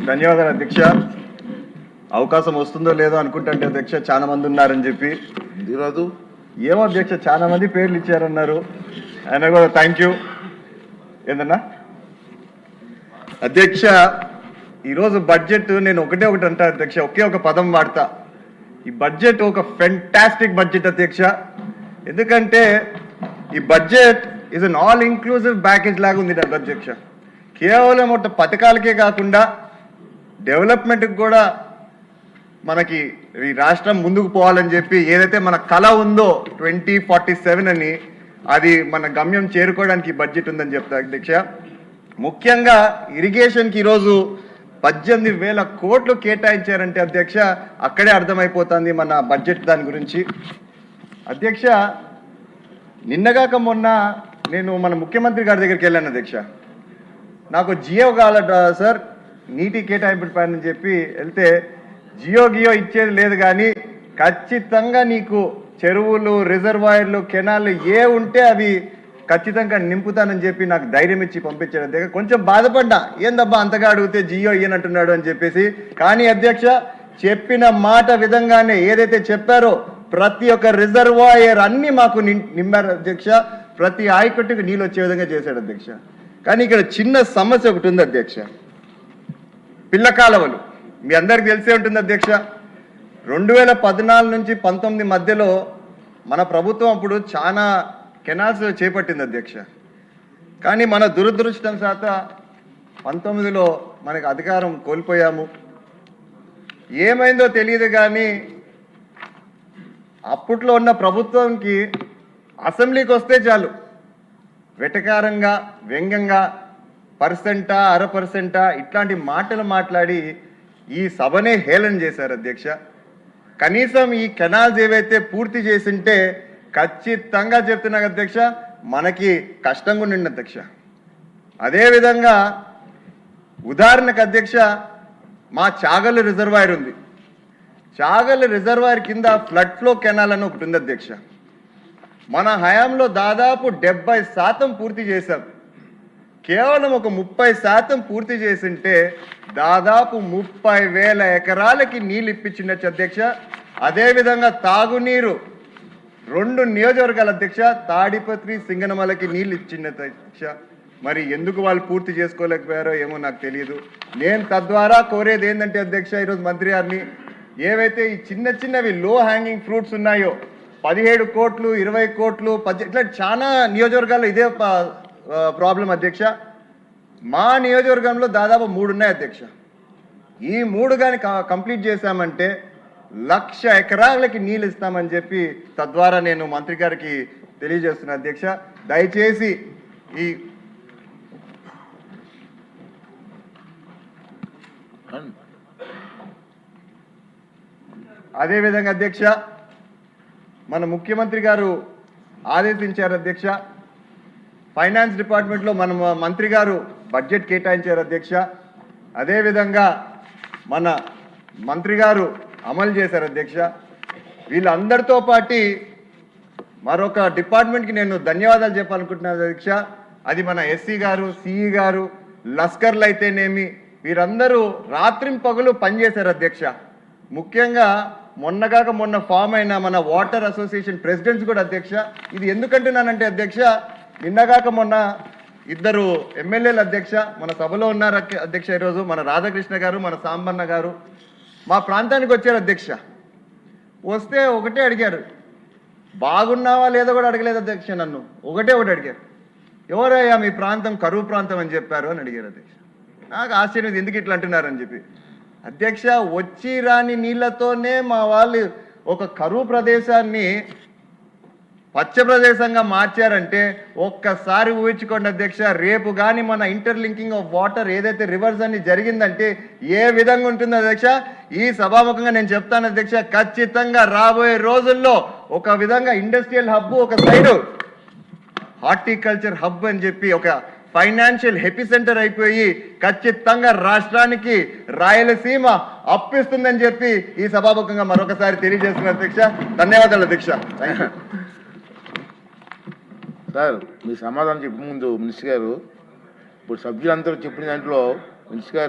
ధన్యవాదాలు అధ్యక్ష. అవకాశం వస్తుందో లేదో అనుకుంటే అధ్యక్ష చాలా మంది ఉన్నారని చెప్పి రాదు ఏమో అధ్యక్ష చాలా మంది పేర్లు ఇచ్చారన్నారు. ఆయన కూడా థ్యాంక్ యూ. ఏందన్నా అధ్యక్ష, ఈరోజు బడ్జెట్ నేను ఒకటి అంటా అధ్యక్ష, ఒకే ఒక పదం వాడతా. ఈ బడ్జెట్ ఒక ఫెంటాస్టిక్ బడ్జెట్ అధ్యక్ష. ఎందుకంటే ఈ budget is an all inclusive package లాగా ఉంది అధ్యక్ష. కేవలం ఒక పథకాలకే కాకుండా డెవలప్మెంట్కి కూడా మనకి ఈ రాష్ట్రం ముందుకు పోవాలని చెప్పి ఏదైతే మన కళ ఉందో 2047 అని, అది మన గమ్యం చేరుకోవడానికి బడ్జెట్ ఉందని చెప్తా అధ్యక్ష. ముఖ్యంగా ఇరిగేషన్కి ఈరోజు 18,000 కోట్లు కేటాయించారంటే అధ్యక్ష, అక్కడే అర్థమైపోతుంది మన బడ్జెట్ దాని గురించి. అధ్యక్ష, నిన్నగాక మొన్న నేను మన ముఖ్యమంత్రి గారి దగ్గరికి వెళ్ళాను అధ్యక్ష. నాకు జియో కావాలట సార్, నీటి కేటాయింపు పైన చెప్పి వెళ్తే జియో ఇచ్చేది లేదు, కానీ ఖచ్చితంగా నీకు చెరువులు, రిజర్వాయర్లు, కెనాలు ఏ ఉంటే అవి ఖచ్చితంగా నింపుతానని చెప్పి నాకు ధైర్యం ఇచ్చి పంపించాడు అధ్యక్ష. కొంచెం బాధపడ్డా, ఏందబ్బా అంతగా అడిగితే జియో ఇయ్యనంటున్నాడు అని చెప్పేసి. కానీ అధ్యక్ష, చెప్పిన మాట విధంగానే ఏదైతే చెప్పారో ప్రతి ఒక్క రిజర్వాయర్ అన్ని మాకు నింపారు అధ్యక్ష. ప్రతి ఆయకట్టుకు నీళ్ళు వచ్చే విధంగా చేశాడు అధ్యక్ష. కానీ ఇక్కడ చిన్న సమస్య ఒకటి ఉంది అధ్యక్ష. పిల్ల కాలువలు మీ అందరికి తెలిసే ఉంటుంది అధ్యక్ష. 2014 నుంచి 19 మధ్యలో మన ప్రభుత్వం అప్పుడు చాలా కెనాల్స్ చేపట్టింది అధ్యక్ష. కానీ మన దురదృష్టం శాత 19లో మనకు అధికారం కోల్పోయాము. ఏమైందో తెలియదు, కానీ అప్పట్లో ఉన్న ప్రభుత్వంకి అసెంబ్లీకి వస్తే చాలు వెటకారంగా, వ్యంగ్యంగా, పర్సెంటా 0.5% ఇట్లాంటి మాటలు మాట్లాడి ఈ సభనే హేళన చేశారు అధ్యక్ష. కనీసం ఈ కెనాల్స్ ఏవైతే పూర్తి చేసింటే ఖచ్చితంగా చెప్తున్నా అధ్యక్ష, మనకి కష్టంగా ఉండింది అధ్యక్ష. అదేవిధంగా ఉదాహరణకు అధ్యక్ష, మా చాగల్లు రిజర్వాయర్ ఉంది. చాగల్లు రిజర్వాయర్ కింద ఫ్లడ్ ఫ్లో కెనాల్ అని ఒకటి ఉంది అధ్యక్ష. మన హయాంలో దాదాపు 70% పూర్తి చేశాం. కేవలం ఒక 30% పూర్తి చేసింటే దాదాపు 30,000 ఎకరాలకి నీళ్ళు ఇప్పించిండొచ్చు అధ్యక్ష. అదేవిధంగా తాగునీరు 2 నియోజకవర్గాల అధ్యక్ష, తాడిపత్రి, సింగనమలకి నీళ్ళు ఇచ్చింది అధ్యక్ష. మరి ఎందుకు వాళ్ళు పూర్తి చేసుకోలేకపోయారో ఏమో నాకు తెలియదు. నేను తద్వారా కోరేది ఏంటంటే అధ్యక్ష, ఈరోజు మంత్రి గారిని, ఏవైతే ఈ చిన్నవి లో హ్యాంగింగ్ ఫ్రూట్స్ ఉన్నాయో 17 కోట్లు, 20 కోట్లు, 10 ఇట్లా చాలా నియోజకవర్గాల్లో ఇదే ప్రాబ్లం అధ్యక్ష. మా నియోజకవర్గంలో దాదాపు 3 ఉన్నాయి అధ్యక్ష. ఈ 3 కానీ కంప్లీట్ చేశామంటే 1,00,000 ఎకరాలకి నీళ్ళు ఇస్తామని చెప్పి తద్వారా నేను మంత్రి గారికి తెలియజేస్తున్నా అధ్యక్ష. దయచేసి ఈ అదేవిధంగా అధ్యక్ష, మన ముఖ్యమంత్రి గారు ఆదేశించారు అధ్యక్ష, ఫైనాన్స్ డిపార్ట్మెంట్లో మన మంత్రి గారు బడ్జెట్ కేటాయించారు అధ్యక్ష. అదేవిధంగా మన మంత్రి గారు అమలు చేశారు అధ్యక్ష. వీళ్ళందరితో పాటు మరొక డిపార్ట్మెంట్కి నేను ధన్యవాదాలు చెప్పాలనుకుంటున్నాను అధ్యక్ష. అది మన ఎస్సీ గారు, సిఈ గారు, లస్కర్లు అయితేనేమి, వీరందరూ రాత్రింపగలు పనిచేశారు అధ్యక్ష. ముఖ్యంగా మొన్న ఫామ్ అయిన మన వాటర్ అసోసియేషన్ ప్రెసిడెంట్స్ కూడా అధ్యక్ష. ఇది ఎందుకంటున్నానంటే అధ్యక్ష, నిన్నగాక మొన్న 2 ఎమ్మెల్యేలు అధ్యక్ష మన సభలో ఉన్నారు అధ్యక్ష. ఈరోజు మన రాధాకృష్ణ గారు, మన సాంబన్న గారు మా ప్రాంతానికి వచ్చారు అధ్యక్ష. వస్తే ఒకటే అడిగారు, బాగున్నావా లేదో కూడా అడగలేదు అధ్యక్ష. నన్ను ఒకటే అడిగారు, ఎవరయ్యా మీ ప్రాంతం కరువు ప్రాంతం అని చెప్పారు అని అడిగారు అధ్యక్ష. నాకు ఆశ్చర్యం, ఎందుకు ఇట్లా అంటున్నారని చెప్పి. అధ్యక్ష, వచ్చి రాని నీళ్లతోనే మా వాళ్ళు ఒక కరువు ప్రదేశాన్ని పచ్చ ప్రదేశంగా మార్చారంటే ఒక్కసారి ఊహించుకోండి అధ్యక్ష. రేపు కానీ మన ఇంటర్లింకింగ్ ఆఫ్ వాటర్ ఏదైతే రివర్స్ అన్ని జరిగిందంటే ఏ విధంగా ఉంటుంది అధ్యక్ష. ఈ సభాముఖంగా నేను చెప్తాను అధ్యక్ష, ఖచ్చితంగా రాబోయే రోజుల్లో ఒక విధంగా ఇండస్ట్రియల్ హబ్, ఒక సైడు హార్టికల్చర్ హబ్ అని చెప్పి ఒక ఫైనాన్షియల్ ఎపిసెంటర్ అయిపోయి ఖచ్చితంగా రాష్ట్రానికి రాయలసీమ అప్పిస్తుందని చెప్పి ఈ సభాముఖంగా మరొకసారి తెలియజేస్తున్న అధ్యక్ష. ధన్యవాదాలు అధ్యక్ష. సార్, మీ సమాధానం చెప్పే ముందు మినిస్టర్ గారు, ఇప్పుడు సభ్యులందరూ చెప్పిన దాంట్లో మినిస్టర్ గారు